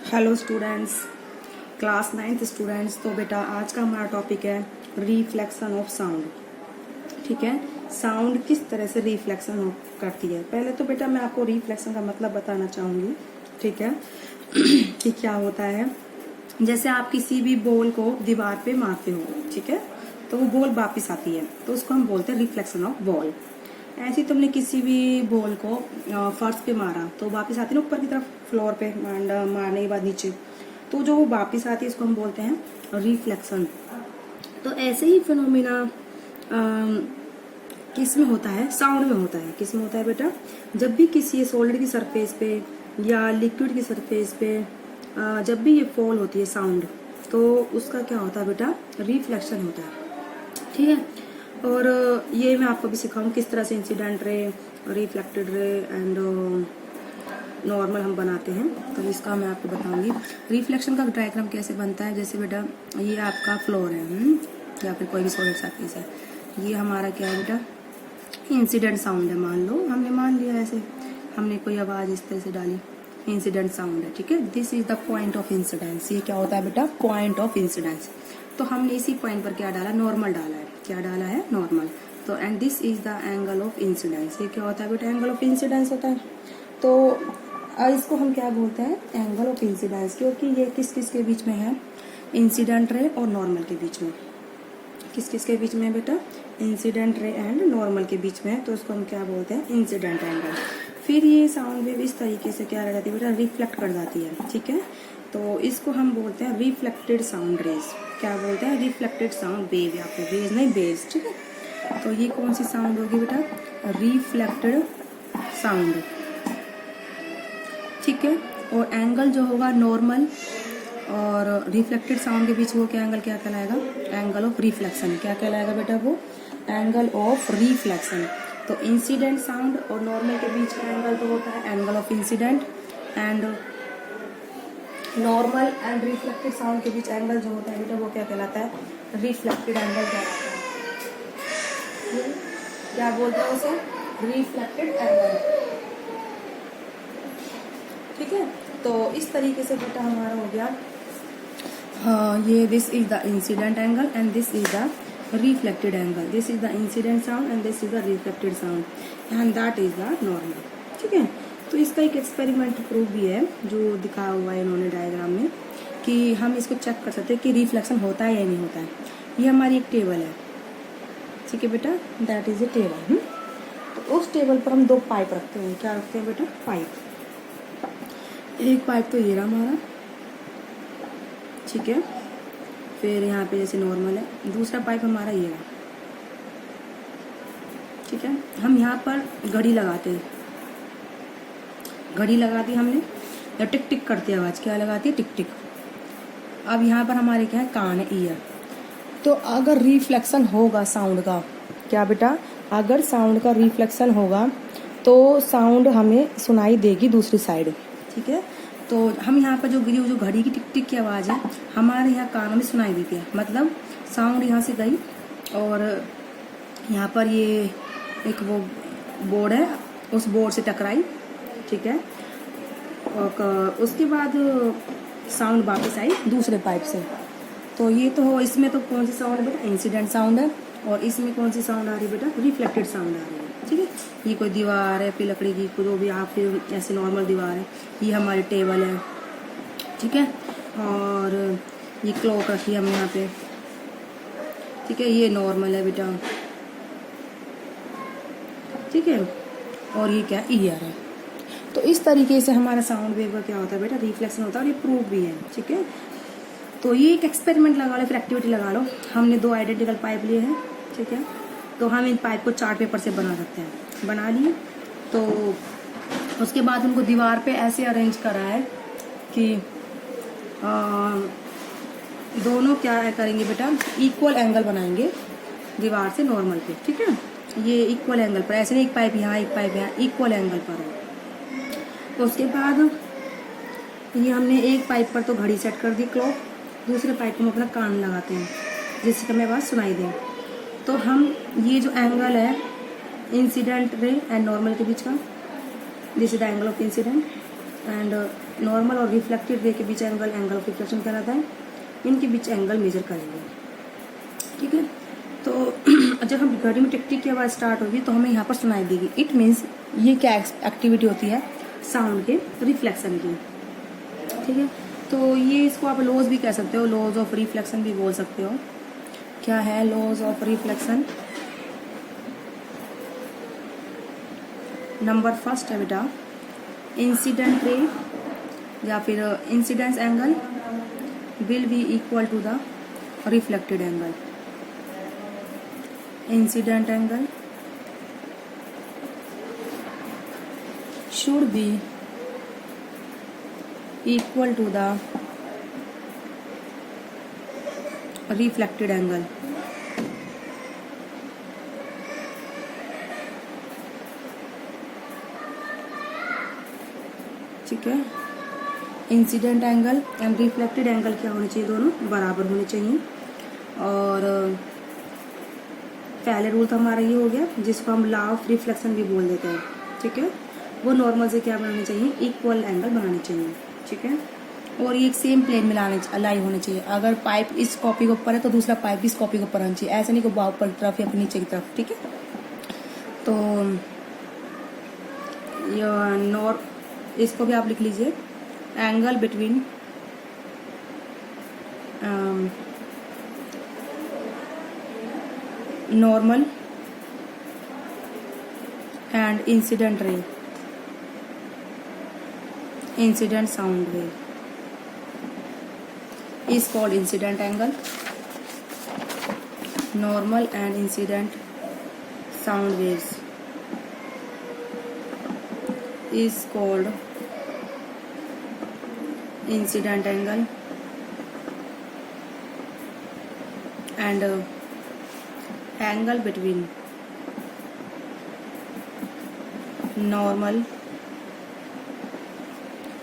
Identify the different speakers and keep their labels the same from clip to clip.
Speaker 1: Hello students, class 9th students. तो बेटा आज का हमारा टॉपिक है रिफ्लेक्शन ऑफ साउंड। ठीक है, साउंड किस तरह से रिफ्लेक्शन करती है। पहले तो बेटा मैं आपको रिफ्लेक्शन का मतलब बताना चाहूँगी। ठीक है कि क्या होता है। जैसे आप किसी भी बॉल को दीवार पे मारते हो, ठीक है, तो वो बॉल वापिस आती है, तो उसको हम बोलते हैं रिफ्लेक्शन ऑफ बॉल। ऐसे ही तुमने किसी भी बॉल को फर्श पे मारा तो वापस आती है ना ऊपर की तरफ, फ्लोर पे मारने के बाद नीचे, तो जो वो वापस आती है इसको हम बोलते हैं रिफ्लेक्शन। तो ऐसे ही फिनोमिना किस में होता है, साउंड में होता है। किस में होता है बेटा, जब भी किसी सॉलिड की सरफेस पे या लिक्विड की सरफेस पे जब भी ये फॉल होती है साउंड, तो उसका क्या होता है बेटा, रिफ्लेक्शन होता है। ठीक है, और ये मैं आपको भी सिखाऊं किस तरह से incident ray, reflected ray and normal हम बनाते हैं। तो इसका मैं आपको बताऊंगी रिफ्लेक्शन का डायग्राम कैसे बनता है। जैसे बेटा ये आपका फ्लोर है या फिर कोई भी सॉलिड सरफेस है, ये हमारा क्या है बेटा, इंसिडेंट साउंड है। मान लो हमने मान लिया ऐसे, हमने कोई आवाज इस तरह से डाली, इंसिडेंट साउंड है। ठीक है, this is the point of incidence. ये क्या होता है बेटा, पॉइंट ऑफ इंसिडेंस। तो हमने इसी पॉइंट पर क्या डाला, नॉर्मल डाला है। क्या डाला है, नॉर्मल। तो and this is the angle of incidence. ये क्या होता है बेटा, एंगल ऑफ इंसिडेंस होता है। तो इसको हम क्या बोलते हैं, एंगल ऑफ इंसिडेंस, क्योंकि ये किस किस के बीच में है, इंसिडेंट रे और नॉर्मल के बीच में। किस किस के बीच में है बेटा, इंसिडेंट रे एंड नॉर्मल के बीच में है, तो उसको हम क्या बोलते हैं, इंसिडेंट एंगल। फिर ये साउंड वेव इस तरीके से क्या रह जाती है बेटा, रिफ्लेक्ट कर जाती है। ठीक है, तो इसको हम बोलते हैं रिफ्लेक्टेड साउंड रेज। क्या बोलते हैं, रिफ्लेक्टेड साउंड वेव, या फिर वेव नहीं बेस। ठीक है, तो ये कौन सी साउंड होगी बेटा, रिफ्लेक्टेड साउंड। ठीक है, और एंगल जो होगा नॉर्मल और रिफ्लेक्टेड साउंड के बीच वो क्या एंगल, क्या कहलाएगा, एंगल ऑफ रिफ्लेक्शन। क्या कहलाएगा बेटा, वो एंगल ऑफ रिफ्लेक्शन। तो इंसिडेंट साउंड और नॉर्मल के बीच का एंगल तो होता है angle of incident, and normal and reflected sound के बीच एंगल जो होता है बेटा वो क्या कहलाता है, रिफ्लेक्टेड एंगल कहलाता है। क्या बोलते हैं उसे, रिफ्लेक्टेड एंगल। ठीक है, तो इस तरीके से बेटा हमारा हो गया, हाँ, ये this is the incident angle and this is the reflected angle. This is the incident sound and this is the reflected sound and that is the normal. ठीक है, तो इसका एक एक्सपेरिमेंट प्रूफ भी है जो दिखाया हुआ है इन्होंने डायग्राम में, कि हम इसको चेक कर सकते हैं कि रिफ्लेक्शन होता है या नहीं होता है। ये हमारी एक टेबल है, ठीक है बेटा, दैट इज ए टेबल। तो उस टेबल पर हम दो पाइप रखते हैं। क्या रखते हैं बेटा, पाइप। एक पाइप तो ये रहा हमारा, ठीक है, फिर यहाँ पे जैसे नॉर्मल है। दूसरा पाइप हमारा ये रहा, ठीक है। हम यहाँ पर घड़ी लगाते हैं, घड़ी लगा दी हमने, या टिक टिक करती है आवाज़, क्या लगाती है, टिक टिक। अब यहाँ पर हमारे क्या है, कान है, ईयर। तो अगर रिफ्लेक्शन होगा साउंड का, क्या बेटा, अगर साउंड का रिफ्लेक्शन होगा तो साउंड हमें सुनाई देगी दूसरी साइड। ठीक है, तो हम यहाँ पर जो गिरी जो घड़ी की टिक टिक की आवाज़ है हमारे यहाँ कानों में सुनाई देती है। मतलब साउंड यहाँ से गई और यहाँ पर ये एक वो बोर्ड है, उस बोर्ड से टकराई। ठीक है, और उसके बाद साउंड वापस आई दूसरे पाइप से। तो ये तो हो, इसमें तो कौन सी साउंड है बेटा, इंसिडेंट साउंड है, और इसमें कौन सी साउंड आ रही है बेटा, रिफ्लेक्टेड साउंड आ रही है। ठीक है, ये कोई दीवार है, फिर लकड़ी की जो भी, आप फिर ऐसे नॉर्मल दीवार है, ये हमारी टेबल है। ठीक है, और ये क्लॉक रखी है हमने यहाँ पे। ठीक है, ये नॉर्मल है बेटा। ठीक है, और ये क्या, ईयर है। तो इस तरीके से हमारा साउंड वेव का क्या होता है बेटा, रिफ्लेक्शन होता है, और ये प्रूफ भी है। ठीक है, तो ये एक एक्सपेरिमेंट लगा लो, फिर एक्टिविटी लगा लो। हमने दो आइडेंटिकल पाइप लिए हैं, ठीक है, तो हम इन पाइप को चार्ट पेपर से बना सकते हैं। बना लिए, तो उसके बाद उनको दीवार पे ऐसे अरेंज करा है कि दोनों क्या करेंगे बेटा, इक्वल एंगल बनाएंगे दीवार से नॉर्मल पे। ठीक है, ये इक्वल एंगल पर, ऐसे नहीं एक पाइप यहाँ एक पाइप यहाँ, इक्वल एंगल पर है। तो उसके बाद ये हमने एक पाइप पर तो घड़ी सेट कर दी, क्लॉक। दूसरे पाइप को हम अपना कान लगाते हैं जिससे हमें आवाज़ सुनाई दे। तो हम ये जो एंगल है इंसिडेंट रे एंड नॉर्मल के बीच का, this is the angle of incident, and normal और रिफ्लेक्टेड रे के बीच एंगल ऑफ रिफ्लेक्शन कहलाता है। इनके बीच एंगल मेजर करेंगे, ठीक है। तो जब हम घड़ी में टिक टिक की आवाज़ स्टार्ट होगी तो हमें यहाँ पर सुनाई देगी। इट मीन्स ये क्या एक्टिविटी होती है, साउंड के रिफ्लेक्शन की, ठीक है। तो ये इसको आप लॉज भी कह सकते हो, लॉज ऑफ रिफ्लेक्शन भी बोल सकते हो। क्या है laws of reflection? Number first है बेटा, इंसिडेंट रे या फिर incidence angle will be equal to the reflected angle. Incident angle should be equal to the reflected angle। ठीक है, incident angle and reflected angle क्या होने चाहिए, दोनों बराबर होने चाहिए। और पहले रूल तो हमारा ये हो गया जिसको हम लॉ ऑफ रिफ्लेक्शन भी बोल देते हैं, ठीक है। वो नॉर्मल से क्या बनाने चाहिए, इक्वल एंगल बनाने चाहिए, ठीक है। और ये एक सेम प्लेन में अलाई होने चाहिए। अगर पाइप इस कॉपी के ऊपर है तो दूसरा पाइप इस कॉपी के ऊपर आना चाहिए, ऐसा नहीं कि ऊपर की तरफ या फिर नीचे की तरफ, ठीक है। तो इसको भी आप लिख लीजिए, angle between normal and incident ray, incident sound wave is called incident angle। normal and incident sound waves is called incident angle, and angle between normal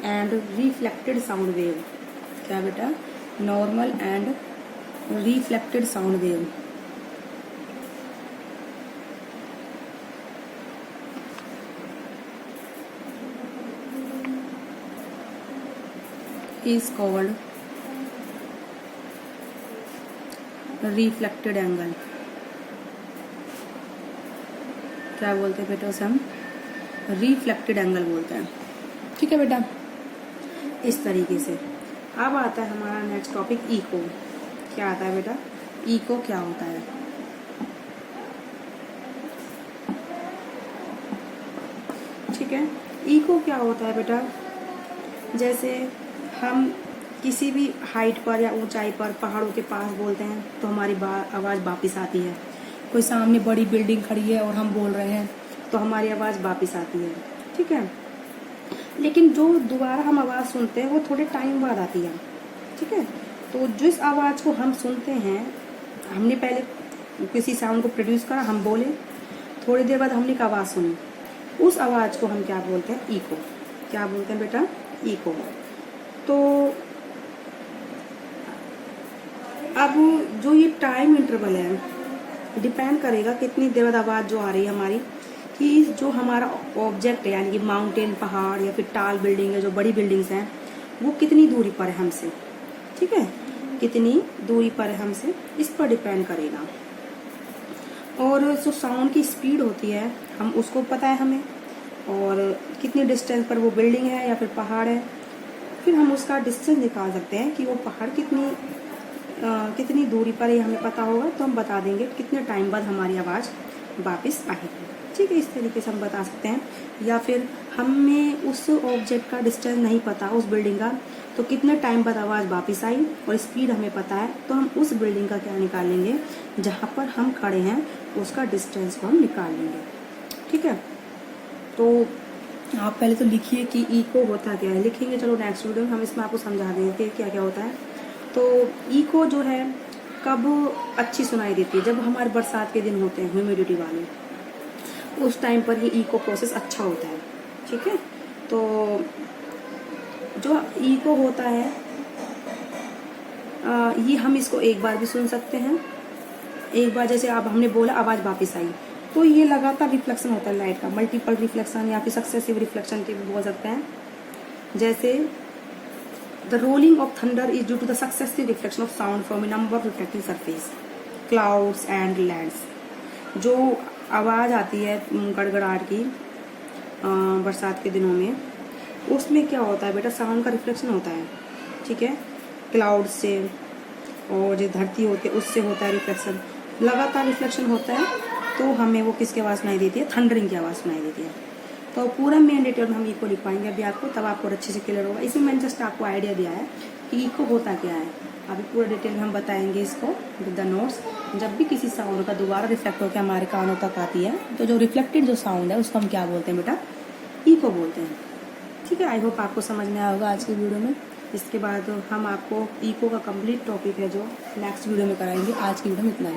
Speaker 1: and reflected sound wave, क्या बेटा, normal and reflected sound wave is called reflected angle. क्या बोलते हैं बेटा, उसे हम reflected angle बोलते हैं, ठीक है बेटा। इस तरीके से अब आता है हमारा नेक्स्ट टॉपिक, इको। क्या आता है बेटा, इको क्या होता है? ठीक है, इको क्या होता है बेटा, जैसे हम किसी भी हाइट पर या ऊंचाई पर पहाड़ों के पास बोलते हैं तो हमारी आवाज़ वापस आती है। कोई सामने बड़ी बिल्डिंग खड़ी है और हम बोल रहे हैं तो हमारी आवाज़ वापस आती है, ठीक है। लेकिन जो दोबारा हम आवाज़ सुनते हैं वो थोड़े टाइम बाद आती है, ठीक है। तो जिस आवाज़ को हम सुनते हैं, हमने पहले किसी साउंड को प्रोड्यूस करा, हम बोले, थोड़ी देर बाद हमने एक आवाज़ सुनी, उस आवाज़ को हम क्या बोलते हैं, इको। क्या बोलते हैं बेटा, इको। तो अब जो ये टाइम इंटरवल है डिपेंड करेगा कितनी देर बाद आवाज़ जो आ रही है हमारी, कि जो हमारा ऑब्जेक्ट है यानी कि माउंटेन, पहाड़ या फिर टाल बिल्डिंग है, जो बड़ी बिल्डिंग्स हैं, वो कितनी दूरी पर है हमसे, ठीक है, कितनी दूरी पर है हमसे, इस पर डिपेंड करेगा। और जो साउंड की स्पीड होती है हम उसको पता है हमें, और कितनी डिस्टेंस पर वो बिल्डिंग है या फिर पहाड़ है, फिर हम उसका डिस्टेंस निकाल सकते हैं कि वो पहाड़ कितनी दूरी पर है, हमें पता होगा तो हम बता देंगे कितने टाइम बाद हमारी आवाज़ वापस आएगी, ठीक है। इस तरीके से हम बता सकते हैं। या फिर हमें उस ऑब्जेक्ट का डिस्टेंस नहीं पता, उस बिल्डिंग का, तो कितने टाइम बाद आवाज़ वापस आई और स्पीड हमें पता है, तो हम उस बिल्डिंग का क्या निकालेंगे, जहाँ पर हम खड़े हैं उसका डिस्टेंस को हम निकाल लेंगे, ठीक है। तो आप पहले तो लिखिए कि इको होता क्या है, लिखेंगे, चलो नेक्स्ट वीडियो में हम इसमें आपको समझा देंगे क्या क्या होता है। तो इको जो है कब अच्छी सुनाई देती है, जब हमारे बरसात के दिन होते हैं ह्यूमिडिटी वाले, उस टाइम पर ये इको प्रोसेस अच्छा होता है, ठीक है। तो जो इको होता है ये हम इसको एक बार भी सुन सकते हैं, एक बार जैसे अब हमने बोला आवाज़ वापस आई, तो ये लगातार रिफ्लेक्शन होता है लाइट का, मल्टीपल रिफ्लेक्शन या फिर सक्सेसिव रिफ्लेक्शन के भी बोल सकते हैं। जैसे the rolling of thunder is due to the successive reflection of sound from a number of reflecting surface clouds and lands. जो आवाज़ आती है गड़गड़ाहट की बरसात के दिनों में, उसमें क्या होता है बेटा, साउंड का रिफ्लेक्शन होता है, ठीक है, क्लाउड से, और जो धरती होती है उससे होता है रिफ्लेक्शन, लगातार रिफ्लेक्शन होता है, तो हमें वो किसकी आवाज़ सुनाई देती है, थंडरिंग की आवाज़ सुनाई देती है। तो पूरा मेन डिटेल में हम इको लिख पाएंगे अभी आपको, तब आपको अच्छे से क्लियर होगा। इसमें मैंने जस्ट आपको आइडिया दिया है कि इको होता क्या है, अभी पूरा डिटेल में हम बताएंगे इसको विद द नोट्स। जब भी किसी साउंड का दोबारा रिफ्लेक्ट होकर हमारे कानों तक आती है, तो जो रिफ्लेक्टेड जो साउंड है उसको हम क्या बोलते हैं बेटा, इको बोलते हैं, ठीक है। आई होप आपको समझ में आया होगा आज की वीडियो में। इसके बाद हम आपको इको का कंप्लीट टॉपिक है जो नेक्स्ट वीडियो में कराएंगे। आज की वीडियो में इतना ही।